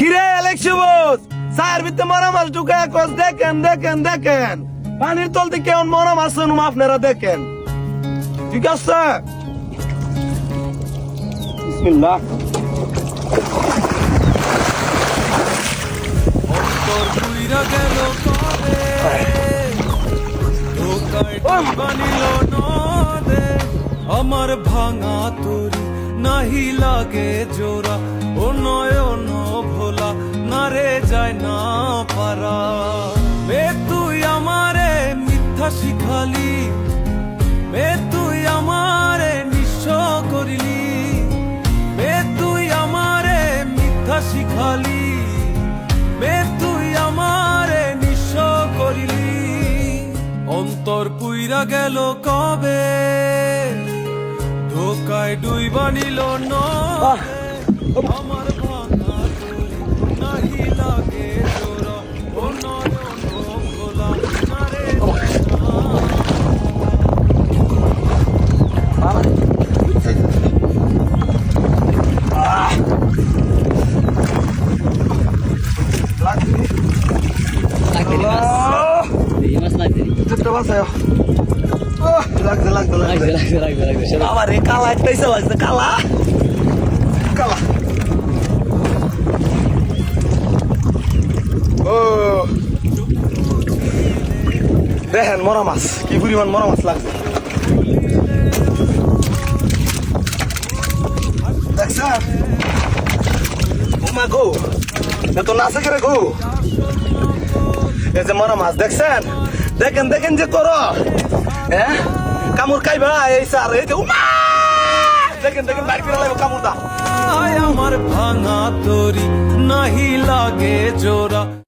কিরে অ্যালেক্স বস সায়ের ভিতরে মরা মাছ ঢুকায় কস দেখেন দেখেন দেখেন পানির তলতে কেমন মরা মাছ আপনারা দেখেন ঠিক আছে বিসমিল্লাহ তোর বুইরা গেল কবে ধোকায় বানিল নদে আমার ভাঙা তরি নাহি লাগে জোড়া ও নয়ন ভোলা না রে যায় না পারা বে তুই আমারে মিথ্যা শিখালি বে তুই আমারে নিঃস্ব করিলি বে তুই আমারে মিথ্যা শিখালি বে তুই আমারে নিঃস্ব করিলি অন্তর পুইরা গেল কবে ধোকায় ডুইবা নিল নদে আমার ভাঙা তরি নাহি লাগে জোড়া ও নয়ন ভোলা না রে আবার রে কালা একটাই চালাইছে কালা কালা ও দেখেন মরা মাছ কি পরিমাণ মরা মাছ লাগছে দেখছেন ও মা গো এত নাচে করে গো এই যে মরা মাছ দেখছেন দেখেন দেখেন যে করো হ্যাঁ কামড় খাইবা এই স্যার এই যে উমা দেখেন দেখেন বাইর করে লাগবে কামড়টা আমার ভাঙা তরি নাহি লাগে জোর